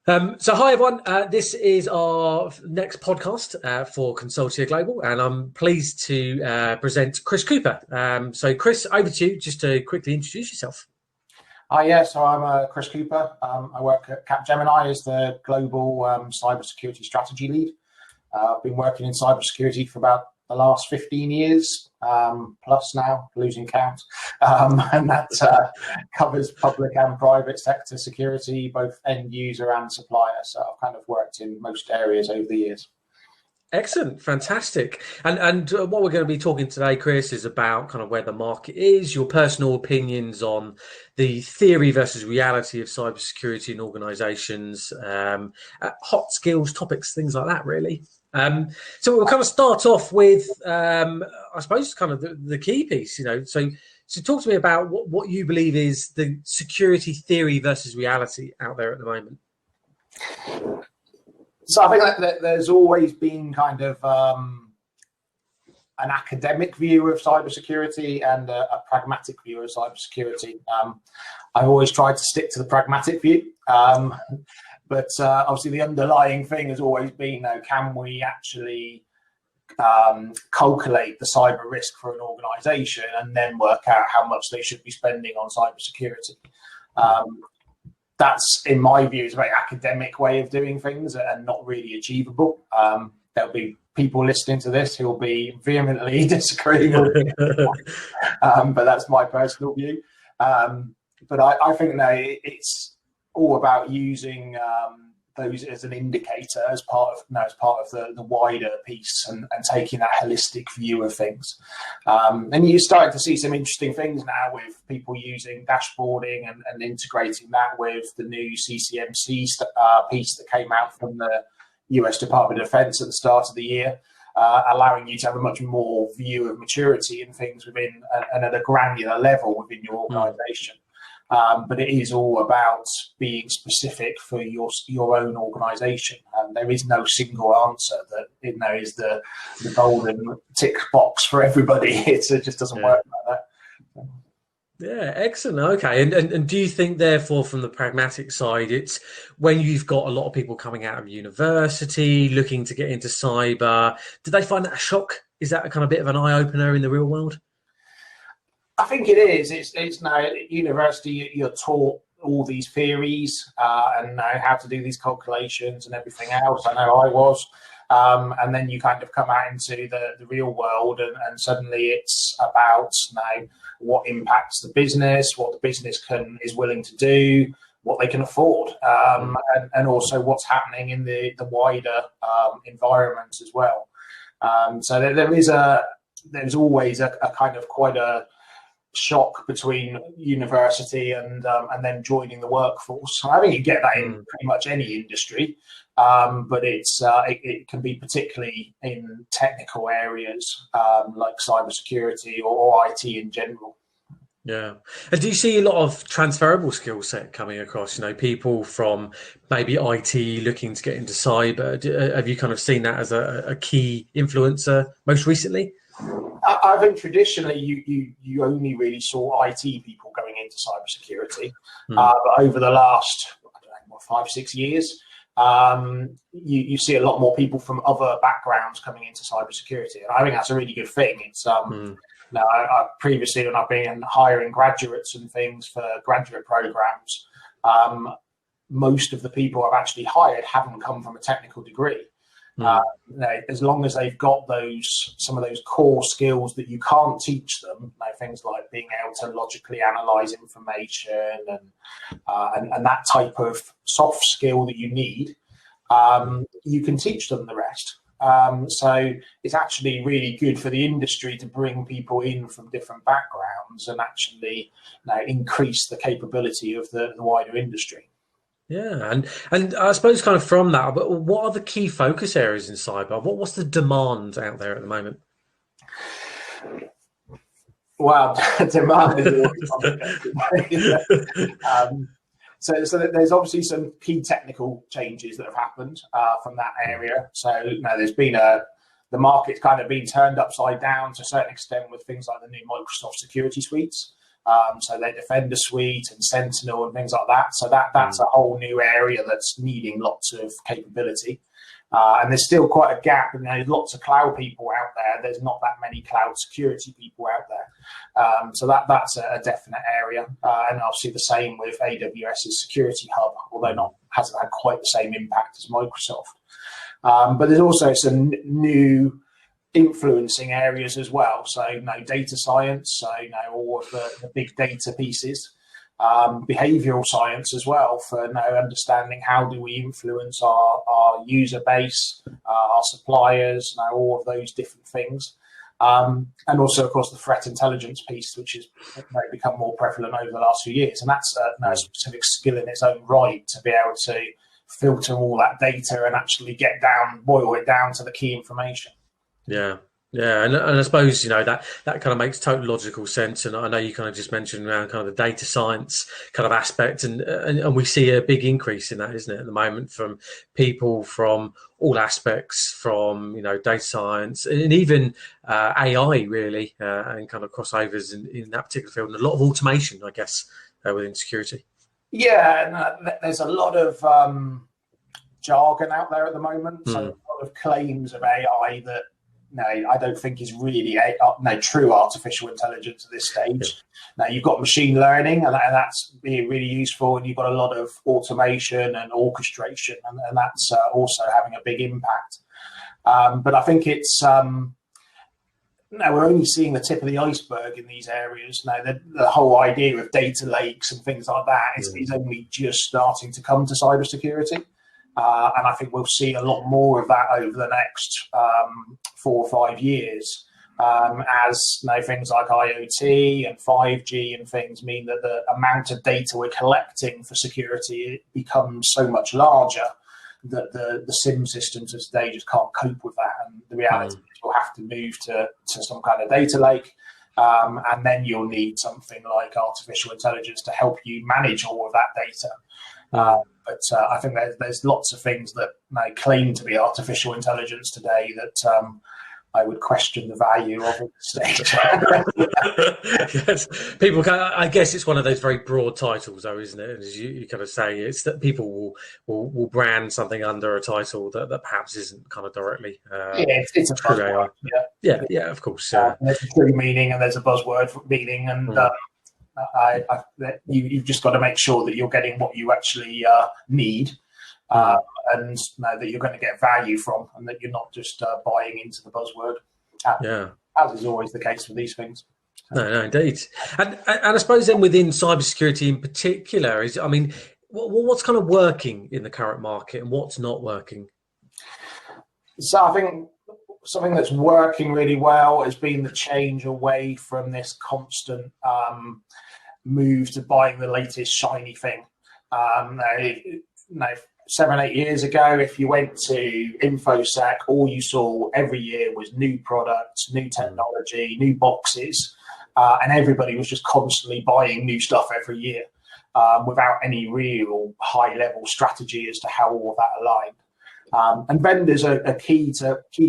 So hi everyone, this is our next podcast for Consultia Global, and I'm pleased to present Chris Cooper. So Chris, over to you just to quickly introduce yourself. So I'm Chris Cooper. I work at Capgemini as the global cybersecurity strategy lead. I've been working in cybersecurity for about the last 15 years, plus now, losing count. And that covers public and private sector security, both end user and supplier. So I've kind of worked in most areas over the years. Excellent, fantastic. And what we're going to be talking today, Chris, is about kind of where the market is, your personal opinions on the theory versus reality of cybersecurity in organisations, hot skills, topics, things like that, really. So we'll kind of start off with, I suppose, kind of the key piece, So talk to me about what you believe is the security theory versus reality out there at the moment. So I think that there's always been kind of an academic view of cybersecurity and a pragmatic view of cybersecurity. I've always tried to stick to the pragmatic view. But obviously the underlying thing has always been, can we actually calculate the cyber risk for an organization and then work out how much they should be spending on cybersecurity? That's, in my view, is a very academic way of doing things and not really achievable. There'll be people listening to this who'll be vehemently disagreeing with me, but that's my personal view. But I think it's all about using those as an indicator, as part of the wider piece, and taking that holistic view of things. And you're starting to see some interesting things now with people using dashboarding and integrating that with the new CCMC piece that came out from the US Department of Defense at the start of the year, allowing you to have a much more view of maturity in things within and at a granular level within your organization. But it is all about being specific for your own organisation. There is no single answer that is the golden tick box for everybody. It just doesn't work like that. Yeah, excellent. Okay, and do you think, therefore, from the pragmatic side, it's when you've got a lot of people coming out of university looking to get into cyber, do they find that a shock? Is that a kind of bit of an eye opener in the real world? I think it is. It's now at university you're taught all these theories and know how to do these calculations and everything else. I know I was. And then you kind of come out into the real world and suddenly it's about now what impacts the business, what the business is willing to do, what they can afford, and also what's happening in the wider environment as well. So there's always a kind of quite a shock between university and then joining the workforce. I think you get that in pretty much any industry, but it can be particularly in technical areas like cybersecurity or IT in general. Yeah. And do you see a lot of transferable skill set coming across, people from maybe IT looking to get into cyber? Have you kind of seen that as a key influencer most recently? I think traditionally you only really saw IT people going into cybersecurity, but over the last 5-6 years, you see a lot more people from other backgrounds coming into cybersecurity, and I think that's a really good thing. It's now I previously, when I've been hiring graduates and things for graduate programs, most of the people I've actually hired haven't come from a technical degree. As long as they've got some of those core skills that you can't teach them, things like being able to logically analyze information and that type of soft skill that you need, you can teach them the rest. So it's actually really good for the industry to bring people in from different backgrounds and actually increase the capability of the wider industry. Yeah, and I suppose kind of from that, but what are the key focus areas in cyber? What's the demand out there at the moment? Well, demand is always complicated. So there's obviously some key technical changes that have happened from that area. So there's been the market's kind of been turned upside down to a certain extent with things like the new Microsoft security suites. So their Defender Suite and Sentinel and things like that. So that's a whole new area that's needing lots of capability. And there's still quite a gap. There's lots of cloud people out there. There's not that many cloud security people out there. So that's a definite area. And obviously the same with AWS's Security Hub, although hasn't had quite the same impact as Microsoft. But there's also some new influencing areas as well. So, data science, so, all of the big data pieces, behavioral science as well for understanding how do we influence our user base, our suppliers, all of those different things. And also, of course, the threat intelligence piece, which has become more prevalent over the last few years. And that's a specific skill in its own right to be able to filter all that data and actually boil it down to the key information. Yeah. Yeah, and I suppose, that kind of makes total logical sense. And I know you kind of just mentioned around kind of the data science kind of aspect, and we see a big increase in that, isn't it, at the moment, from people from all aspects, from, data science and even AI, really, and kind of crossovers in that particular field, and a lot of automation, I guess, within security. Yeah, and there's a lot of jargon out there at the moment. So a lot of claims of AI that, I don't think is really true artificial intelligence at this stage. Now, you've got machine learning, and that's being really useful, and you've got a lot of automation and orchestration, and that's also having a big impact. But I think it's we're only seeing the tip of the iceberg in these areas. Now, the whole idea of data lakes and things like that is only just starting to come to cybersecurity. And I think we'll see a lot more of that over the next 4 or 5 years, as things like IoT and 5G and things mean that the amount of data we're collecting for security becomes so much larger that the SIM systems of today just can't cope with that. And the reality is we'll have to move to some kind of data lake. And then you'll need something like artificial intelligence to help you manage all of that data. But I think there's lots of things that claim to be artificial intelligence today that I would question the value of at this stage. Yes, people I guess it's one of those very broad titles, though, isn't it? As you kind of say, it's that people will brand something under a title that perhaps isn't kind of directly. It's a true AI. Yeah, of course. There's a true meaning and there's a buzzword meaning, and you've just got to make sure that you're getting what you actually need, and that you're going to get value from, and that you're not just buying into the buzzword. As is always the case with these things. No, indeed. And I suppose then within cybersecurity in particular, what's kind of working in the current market and what's not working? So I think something that's working really well has been the change away from this constant move to buying the latest shiny thing. 7, 8 years ago, if you went to InfoSec, all you saw every year was new products, new technology, new boxes, and everybody was just constantly buying new stuff every year without any real high-level strategy as to how all of that aligned. And vendors are a key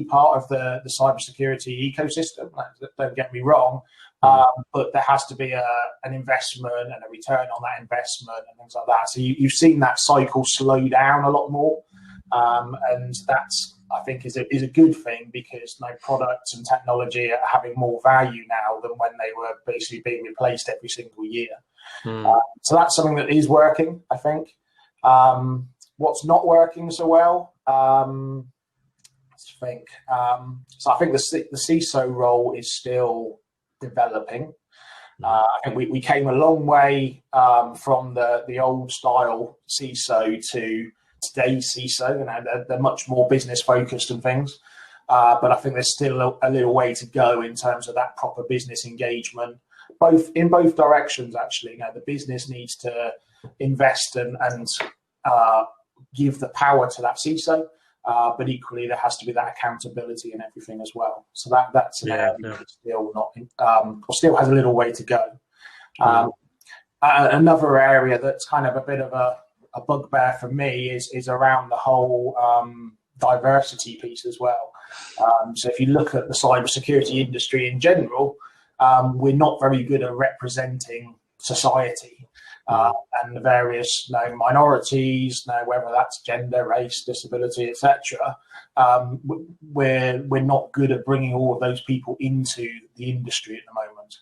part of the cybersecurity ecosystem. Don't get me wrong, but there has to be an investment and a return on that investment and things like that. So you've seen that cycle slow down a lot more, and that's, I think, is a good thing, because products and technology are having more value now than when they were basically being replaced every single year. So that's something that is working, I think. What's not working so well? Let's think. So I think the CISO role is still developing. I think we came a long way from the old style CISO to today's CISO. They're much more business focused and things. But I think there's still a little way to go in terms of that proper business engagement, in both directions, actually. The business needs to invest and give the power to that CISO, but equally there has to be that accountability and everything as well. So that's an area that's still not, or still has a little way to go. Another area that's kind of a bit of a bugbear for me is around the whole diversity piece as well. So if you look at the cybersecurity industry in general, we're not very good at representing society and the various minorities, whether that's gender, race, disability, etc. We're not good at bringing all of those people into the industry at the moment.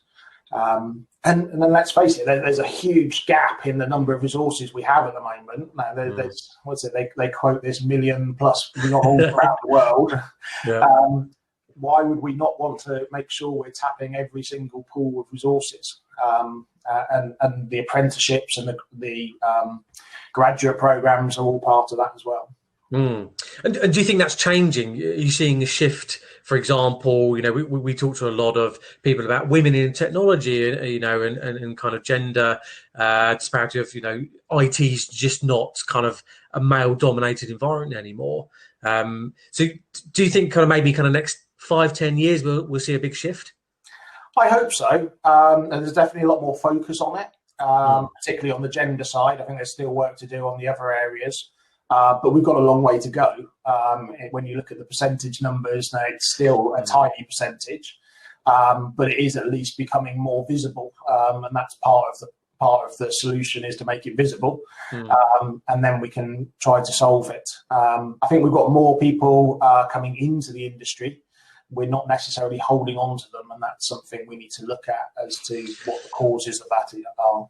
And then let's face it, there's a huge gap in the number of resources we have at the moment. Now, there's they quote this 1 million plus all around the world. Yeah. Why would we not want to make sure we're tapping every single pool of resources? And the apprenticeships and the graduate programs are all part of that as well. And do you think that's changing? Are you seeing a shift? For example, we talk to a lot of people about women in technology, and kind of gender disparity of, IT's just not kind of a male-dominated environment anymore. So do you think kind of next 5-10 years we'll see a big shift? I hope so. And there's definitely a lot more focus on it, particularly on the gender side. I think there's still work to do on the other areas. But we've got a long way to go. When you look at the percentage numbers, now it's still a tiny percentage, but it is at least becoming more visible, and that's part of the solution is to make it visible, and then we can try to solve it. I think we've got more people coming into the industry. We're not necessarily holding on to them, and that's something we need to look at as to what the causes of that are.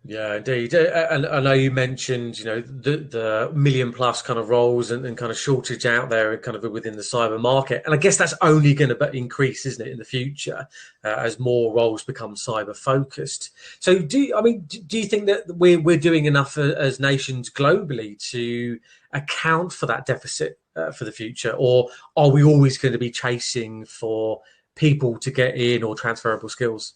Yeah, indeed. And I know you mentioned, the 1 million plus kind of roles and kind of shortage out there kind of within the cyber market. And I guess that's only going to increase, isn't it, in the future as more roles become cyber focused. So do you think that we're doing enough as nations globally to account for that deficit for the future? Or are we always going to be chasing for people to get in or transferable skills?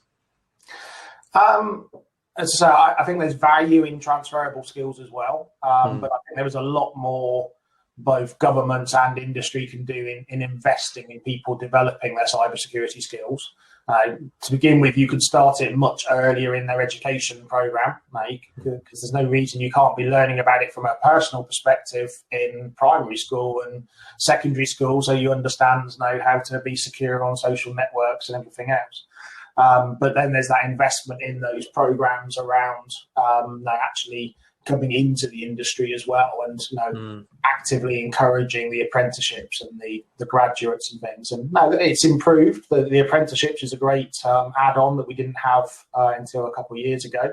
So I think there's value in transferable skills as well, but I think there is a lot more both governments and industry can do in investing in people developing their cybersecurity skills. To begin with, you can start it much earlier in their education program, because there's no reason you can't be learning about it from a personal perspective in primary school and secondary school, so you understand how to be secure on social networks and everything else. But then there's that investment in those programs around actually coming into the industry as well, and actively encouraging the apprenticeships and the graduates and things. And it's improved. The apprenticeships is a great add-on that we didn't have until a couple of years ago.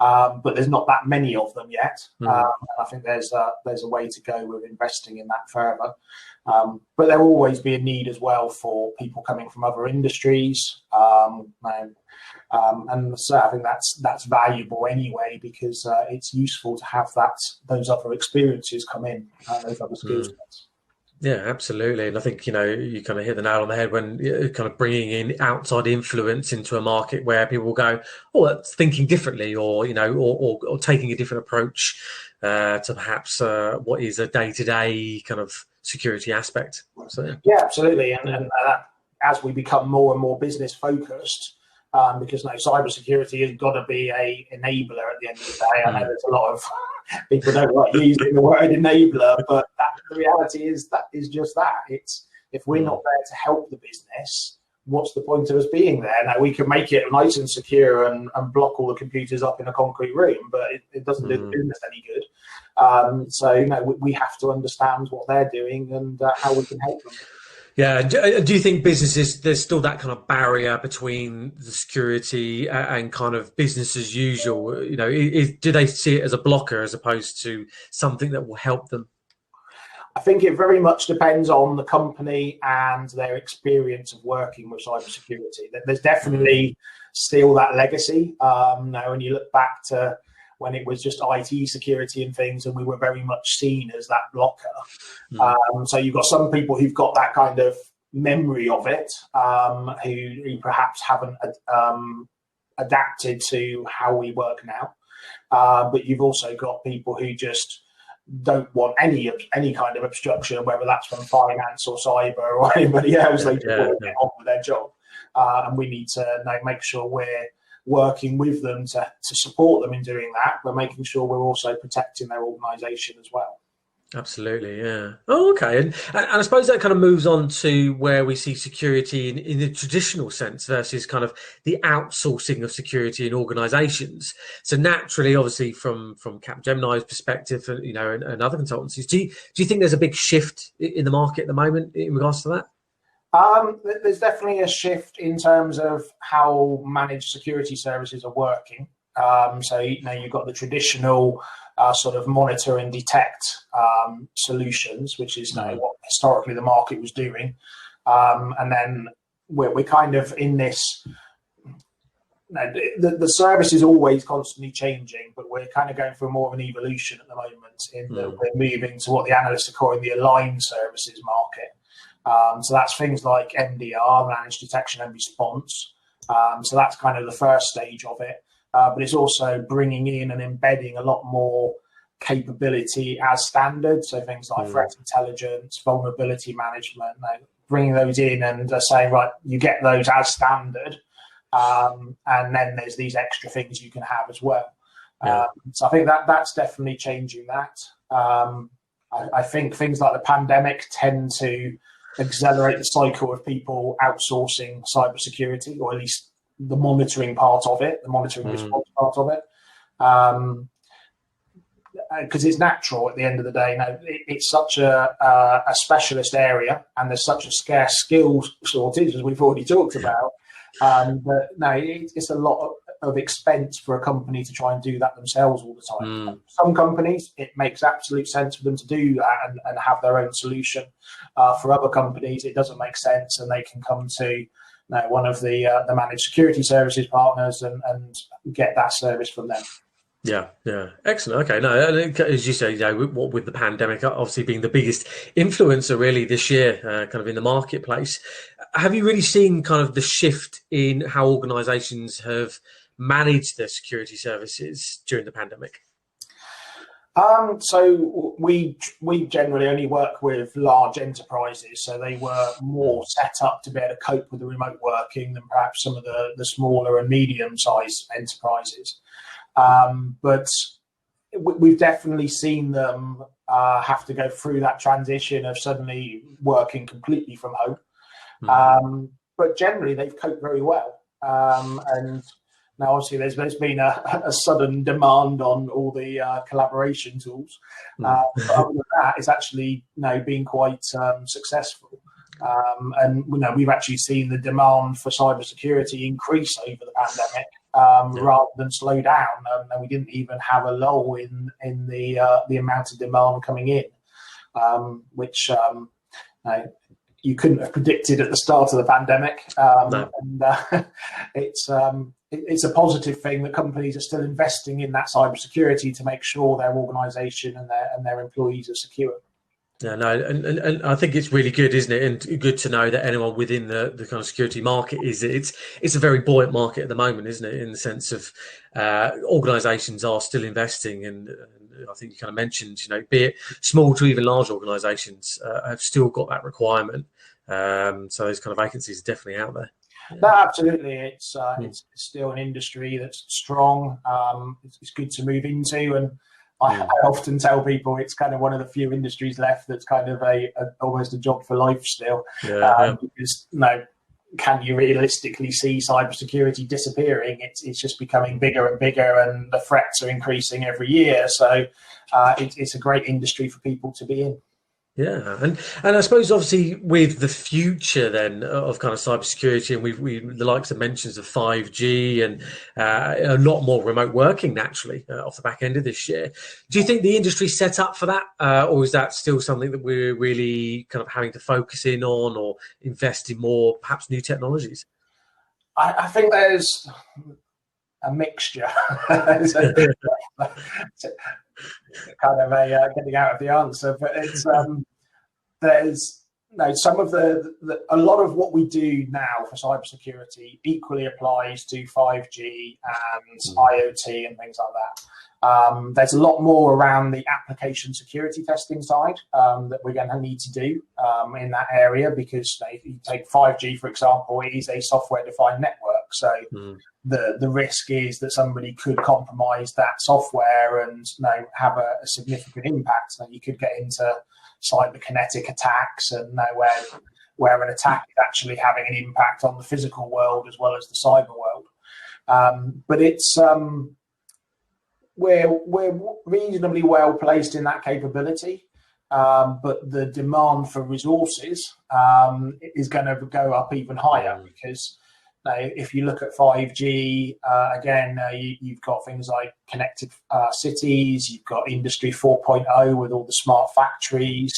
But there's not that many of them yet. And I think there's a way to go with investing in that further. But there will always be a need as well for people coming from other industries. And so I think that's valuable anyway, because it's useful to have those other experiences come in, those other skill sets. Yeah, absolutely. And I think, you kind of hit the nail on the head when you're kind of bringing in outside influence into a market where people will go, oh, that's thinking differently, or, or taking a different approach to perhaps what is a day-to-day kind of security aspect. So, yeah, absolutely. And as we become more and more business focused, because cybersecurity has got to be a enabler at the end of the day. I know there's a lot of people don't like using the word enabler, but the reality is that is just that. It's if we're not there to help the business, what's the point of us being there? Now, we can make it nice and secure and block all the computers up in a concrete room, but it doesn't do the business any good. So we have to understand what they're doing and how we can help them. Yeah. Do you think businesses, there's still that kind of barrier between the security and kind of business as usual? Do they see it as a blocker as opposed to something that will help them? I think it very much depends on the company and their experience of working with cybersecurity. There's definitely still that legacy. Now, when you look back to when it was just IT security and things, and we were very much seen as that blocker. So you've got some people who've got that kind of memory of it, who perhaps haven't adapted to how we work now. But you've also got people who just don't want any kind of obstruction, whether that's from finance or cyber or anybody else. They just want to get on with their job. And we need to make sure we're working with them to support them in doing that, but making sure we're also protecting their organisation as well. Absolutely, yeah. Oh, okay. And I suppose that kind of moves on to where we see security in the traditional sense versus kind of the outsourcing of security in organizations. So naturally, obviously, from Capgemini's perspective, and other consultancies, do you think there's a big shift in the market at the moment in regards to that? There's definitely a shift in terms of how managed security services are working. So you've got the traditional sort of monitor and detect solutions, which is what historically the market was doing, and then we're kind of in this. The service is always constantly changing, but we're kind of going through more of an evolution at the moment in that we're moving to what the analysts are calling the aligned services market. So that's things like MDR, managed detection and response. So that's kind of the first stage of it. But it's also bringing in and embedding a lot more capability as standard. So things like threat intelligence, vulnerability management, bringing those in and saying, right, you get those as standard. And then there's these extra things you can have as well. So I think that's definitely changing that. I think things like the pandemic tend to accelerate the cycle of people outsourcing cybersecurity, or at least the monitoring part of it, the monitoring response part of it. Because it's natural at the end of the day. It's such a specialist area, and there's such a scarce skill shortage, as we've already talked about. But it's a lot of expense for a company to try and do that themselves all the time. Some companies, it makes absolute sense for them to do that and have their own solution. For other companies, it doesn't make sense, and they can come to one of the managed security services partners and get that service from them. Yeah, excellent. Okay, no, as you say, what with the pandemic obviously being the biggest influencer really this year, kind of in the marketplace, have you really seen kind of the shift in how organisations have managed their security services during the pandemic? So we generally only work with large enterprises, so they were more set up to be able to cope with the remote working than perhaps some of the smaller and medium-sized enterprises. But we've definitely seen them have to go through that transition of suddenly working completely from home. But generally, they've coped very well. And now, obviously, there's been a sudden demand on all the collaboration tools. But other than that, it's actually been quite successful. And we've actually seen the demand for cybersecurity increase over the pandemic. Rather than slow down, and we didn't even have a lull in the amount of demand coming in, which you couldn't have predicted at the start of the pandemic. And it's a positive thing that companies are still investing in that cybersecurity to make sure their organisation and their employees are secure. Yeah, no, and I think it's really good, isn't it? And good to know that anyone within the kind of security market it's a very buoyant market at the moment, isn't it? In the sense of organisations are still investing, and I think you kind of mentioned, be it small to even large organisations have still got that requirement. So those kind of vacancies are definitely out there. Yeah. No, absolutely, it's still an industry that's strong. It's good to move into, and I often tell people it's kind of one of the few industries left that's kind of almost a job for life still. Because can you realistically see cybersecurity disappearing? It's just becoming bigger and bigger, and the threats are increasing every year. So it's a great industry for people to be in. Yeah, and I suppose obviously with the future then of kind of cybersecurity, and we the likes of mentions of 5G and a lot more remote working naturally off the back end of this year. Do you think the industry's set up for that, or is that still something that we're really kind of having to focus in on or invest in more, perhaps new technologies? I think there's a mixture. Kind of getting out of the answer, but it's there's some of a lot of what we do now for cybersecurity equally applies to 5G and IoT and things like that. There's a lot more around the application security testing side that we're going to need to do in that area, because if you take 5G, for example, it is a software-defined network. So the risk is that somebody could compromise that software and have a significant impact. So you could get into cyberkinetic attacks, and where an attack is actually having an impact on the physical world as well as the cyber world. But it's we're reasonably well placed in that capability. But the demand for resources is going to go up even higher, because if you look at 5G, again, you've got things like connected cities, you've got Industry 4.0 with all the smart factories,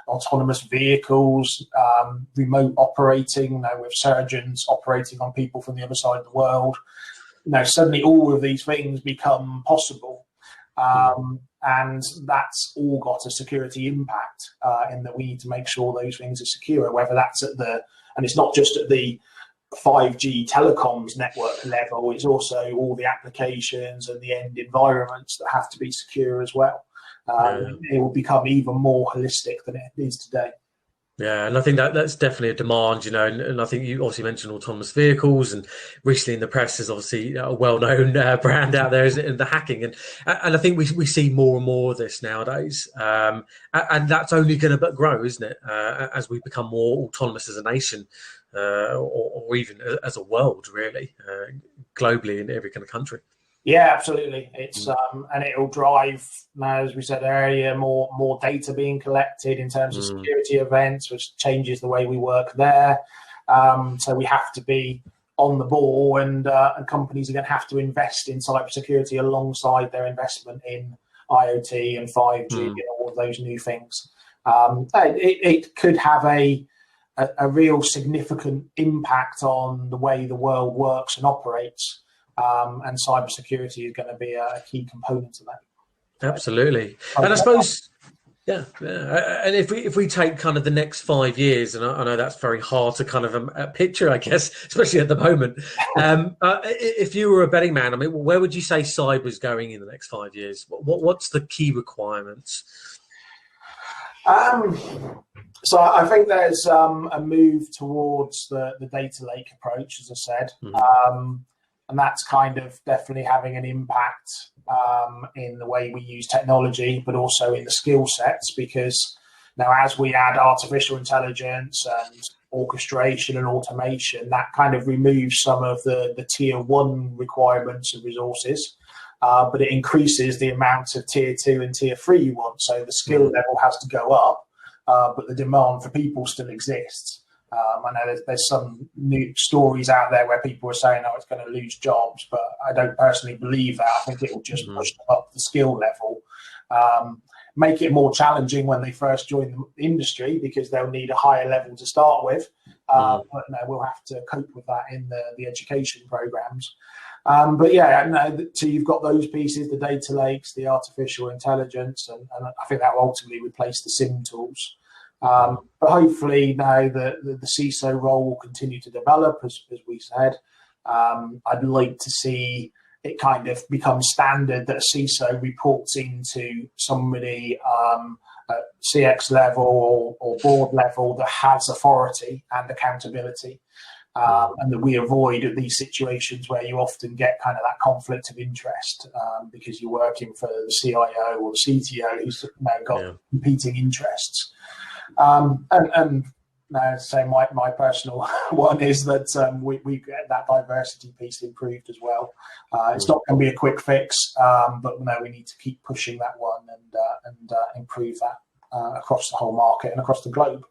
autonomous vehicles, remote operating, with surgeons operating on people from the other side of the world. Suddenly all of these things become possible. And that's all got a security impact in that we need to make sure those things are secure, whether that's and it's not just at the 5G telecoms network level, it's also all the applications and the end environments that have to be secure as well. It will become even more holistic than it is today. Yeah, and I think that's definitely a demand, and I think you obviously mentioned autonomous vehicles, and recently in the press is obviously a well-known brand out there, isn't it, in the hacking, and I think we see more and more of this nowadays, and that's only going to grow, isn't it, as we become more autonomous as a nation, or even as a world, really, globally in every kind of country. Yeah, absolutely. It's and it'll drive, as we said earlier, more data being collected in terms of security events, which changes the way we work there. So we have to be on the ball, and companies are going to have to invest in cybersecurity alongside their investment in IoT and 5G and all of those new things. It could have a real significant impact on the way the world works and operates. And cybersecurity is going to be a key component of that. Absolutely, and I suppose, yeah. And if we take kind of the next 5 years, and I know that's very hard to kind of picture, I guess, especially at the moment. If you were a betting man, I mean, where would you say cyber is going in the next 5 years? What's the key requirements? So I think there's a move towards the data lake approach, as I said. And that's kind of definitely having an impact in the way we use technology, but also in the skill sets, because now as we add artificial intelligence and orchestration and automation, that kind of removes some of the tier 1 requirements of resources, but it increases the amount of tier 2 and tier 3 you want. So the skill level has to go up, but the demand for people still exists. I know there's some new stories out there where people are saying, "Oh, it's going to lose jobs," but I don't personally believe that. I think it will just push them up the skill level, make it more challenging when they first join the industry, because they'll need a higher level to start with. But we'll have to cope with that in the education programs. But yeah, so you've got those pieces: the data lakes, the artificial intelligence, and I think that will ultimately replace the SIM tools. But hopefully now the CISO role will continue to develop, as we said. I'd like to see it kind of become standard that a CISO reports into somebody at CX level or board level that has authority and accountability. And that we avoid these situations where you often get kind of that conflict of interest because you're working for the CIO or the CTO who's now got competing interests. And so my personal one is that we get that diversity piece improved as well. It's not going to be a quick fix, but we need to keep pushing that one and improve that across the whole market and across the globe.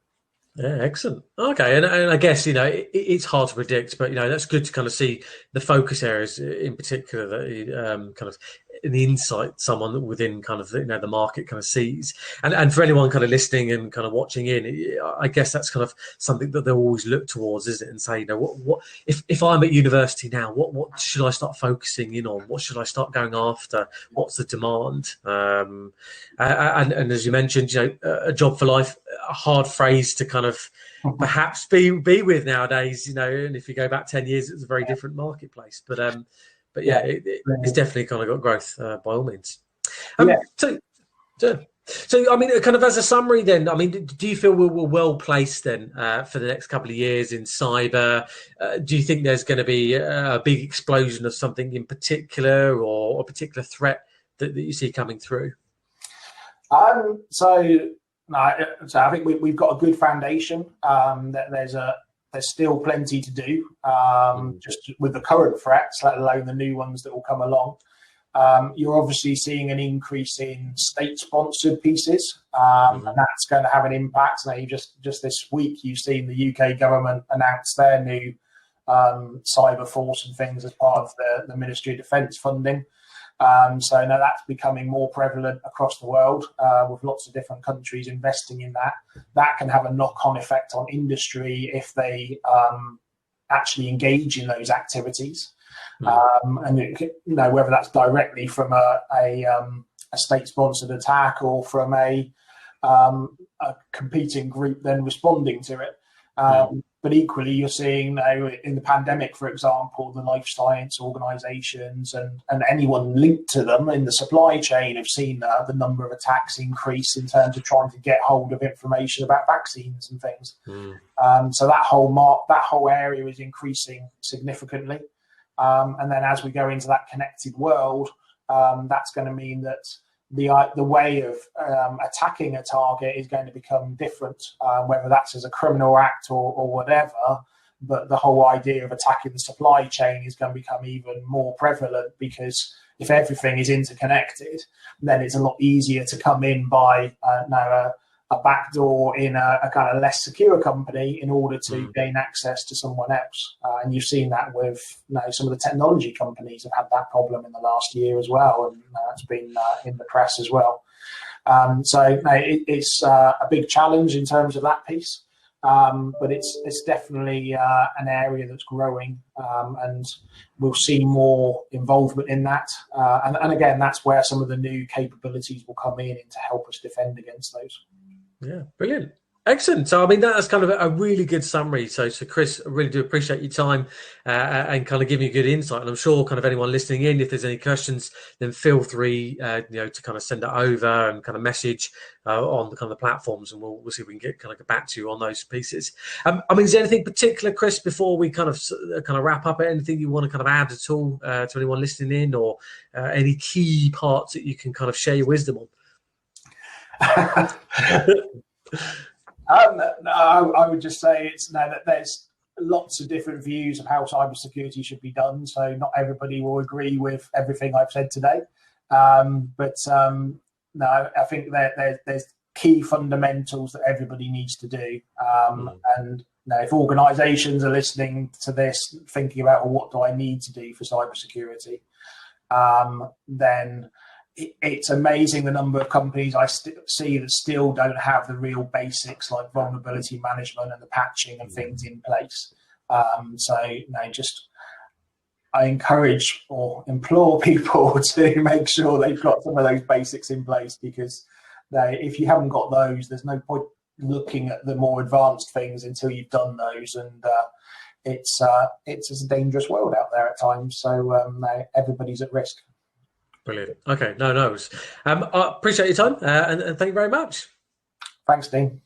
Yeah, excellent. Okay, and I guess it's hard to predict, but that's good to kind of see the focus areas in particular that kind of the insight someone within kind of the market kind of sees, and for anyone kind of listening and kind of watching in, I guess that's kind of something that they'll always look towards, isn't it? And say, what if I'm at university now, what should I start focusing in on? What should I start going after? What's the demand? And as you mentioned, a job for life, a hard phrase to kind of perhaps be with nowadays, and if you go back 10 years, it's a very different marketplace. But yeah, it's definitely kind of got growth by all means. So So, I mean, kind of as a summary, then, I mean, do you feel we're well placed then for the next couple of years in cyber? Do you think there's going to be a big explosion of something in particular, or a particular threat that you see coming through? So, no, so I think we've got a good foundation. That there's still plenty to do, just with the current threats, let alone the new ones that will come along. You're obviously seeing an increase in state-sponsored pieces, and that's going to have an impact. Now, just this week, you've seen the UK government announce their new cyber force and things as part of the Ministry of Defence funding. So now that's becoming more prevalent across the world, with lots of different countries investing in that. That can have a knock-on effect on industry if they actually engage in those activities. And whether that's directly from a state-sponsored attack or from a competing group then responding to it. But equally, you're seeing now in the pandemic, for example, the life science organisations and anyone linked to them in the supply chain have seen the number of attacks increase in terms of trying to get hold of information about vaccines and things. So that whole area is increasing significantly. And then as we go into that connected world, that's going to mean that the way of attacking a target is going to become different, whether that's as a criminal act or whatever. But the whole idea of attacking the supply chain is going to become even more prevalent, because if everything is interconnected, then it's a lot easier to come in by a backdoor in a kind of less secure company in order to gain access to someone else. And you've seen that with some of the technology companies have had that problem in the last year as well, and that's been in the press as well. So it's a big challenge in terms of that piece, but it's definitely an area that's growing, and we'll see more involvement in that. And again, that's where some of the new capabilities will come in to help us defend against those. Yeah, brilliant. Excellent. So, I mean, that's kind of a really good summary. So Chris, I really do appreciate your time and kind of giving you good insight. And I'm sure kind of anyone listening in, if there's any questions, then feel free, to kind of send it over and kind of message on the kind of the platforms, and we'll see if we can get back to you on those pieces. I mean, is there anything particular, Chris, before we kind of wrap up? Anything you want to kind of add at all to anyone listening in, or any key parts that you can kind of share your wisdom on? I would just say that there's lots of different views of how cybersecurity should be done. So not everybody will agree with everything I've said today. But I think that there's key fundamentals that everybody needs to do. And if organisations are listening to this, thinking about, well, what do I need to do for cybersecurity, then it's amazing the number of companies I see that still don't have the real basics like vulnerability management and the patching and things in place. I encourage or implore people to make sure they've got some of those basics in place, because if you haven't got those, there's no point looking at the more advanced things until you've done those. And it's a dangerous world out there at times. So everybody's at risk. Brilliant. Okay, no. I appreciate your time, and thank you very much. Thanks, Dean.